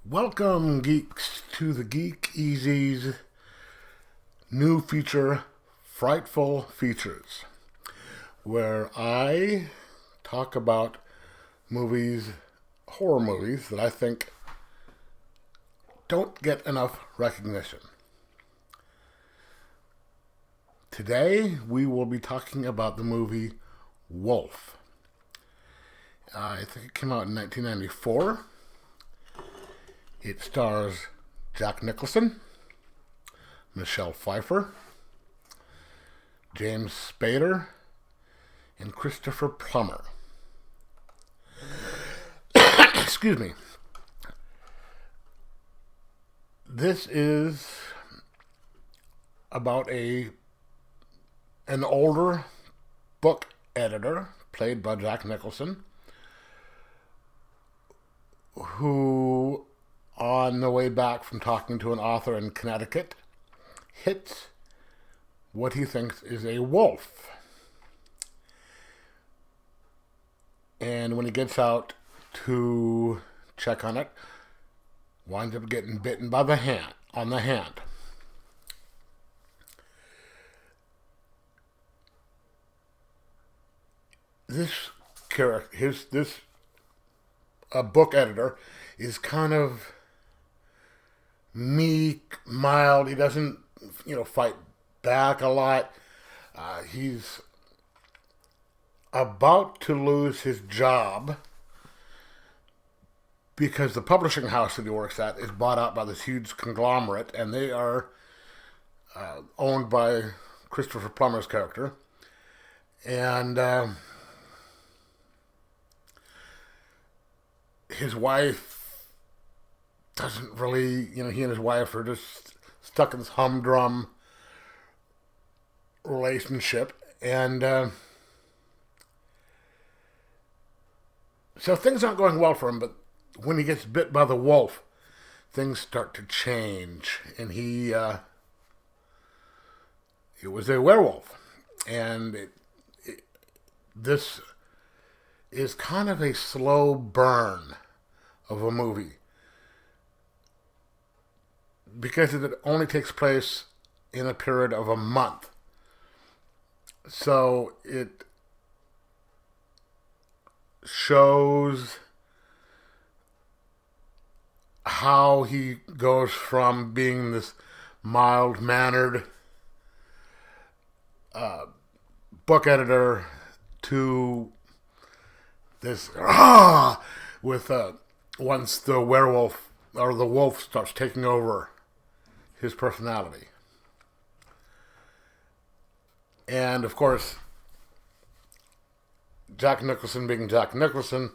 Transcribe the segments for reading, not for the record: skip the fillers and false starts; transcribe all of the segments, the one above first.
Welcome, geeks, to the Geek Easy's new feature, Frightful Features, where I talk about horror movies, that I think don't get enough recognition. Today, we will be talking about the movie Woif. I think it came out in 1994. It stars Jack Nicholson, Michelle Pfeiffer, James Spader, and Christopher Plummer. Excuse me. This is about an older book editor, played by Jack Nicholson, who, on the way back from talking to an author in Connecticut, hits what he thinks is a wolf. And when he gets out to check on it, winds up getting bitten by on the hand. This character, this book editor, is kind of meek, mild. He doesn't, fight back a lot. He's about to lose his job because the publishing house that he works at is bought out by this huge conglomerate, and they are owned by Christopher Plummer's character. And his wife doesn't really, he and his wife are just stuck in this humdrum relationship. And so things aren't going well for him, but when he gets bit by the wolf, things start to change. And it was a werewolf. And this is kind of a slow burn of a movie, because it only takes place in a period of a month. So it shows how he goes from being this mild-mannered book editor to this with once the werewolf or the wolf starts taking over his personality. And of course, Jack Nicholson being Jack Nicholson,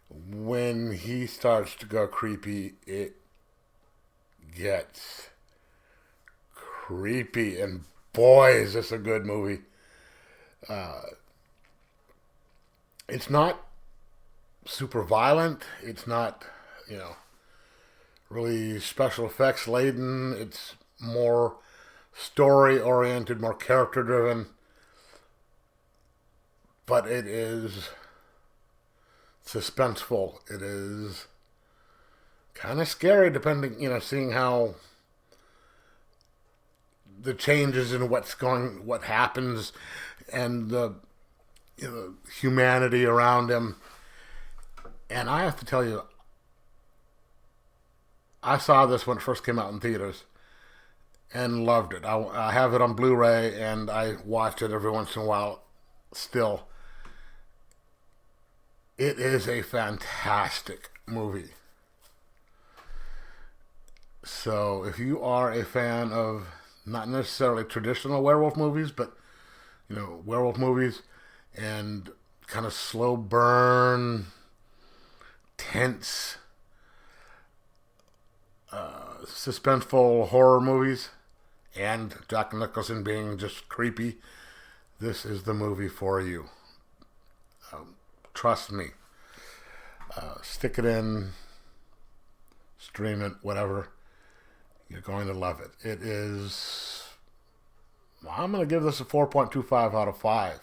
when he starts to go creepy, it gets creepy. And boy, is this a good movie. It's not super violent. It's not, really special effects laden. It's more story oriented, more character driven. But it is suspenseful. It is kind of scary, depending, seeing how the changes in what happens, and the humanity around him. And I have to tell you, I saw this when it first came out in theaters and loved it. I have it on Blu-ray, and I watch it every once in a while still. It is a fantastic movie. So if you are a fan of not necessarily traditional werewolf movies, but werewolf movies and kind of slow burn, tense, suspenseful horror movies, and Jack Nicholson being just creepy, this is the movie for you. Trust me. Stick it in, stream it, whatever. You're going to love it. It is... I'm going to give this a 4.25 out of 5.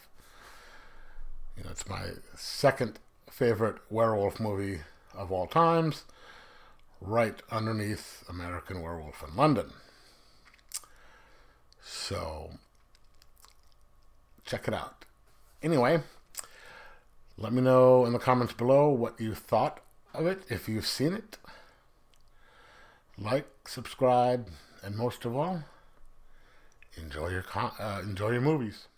It's my second favorite werewolf movie of all times, right underneath American Werewolf in London. So, check it out. Anyway, let me know in the comments below what you thought of it, if you've seen it. Like, subscribe, and most of all, enjoy your movies.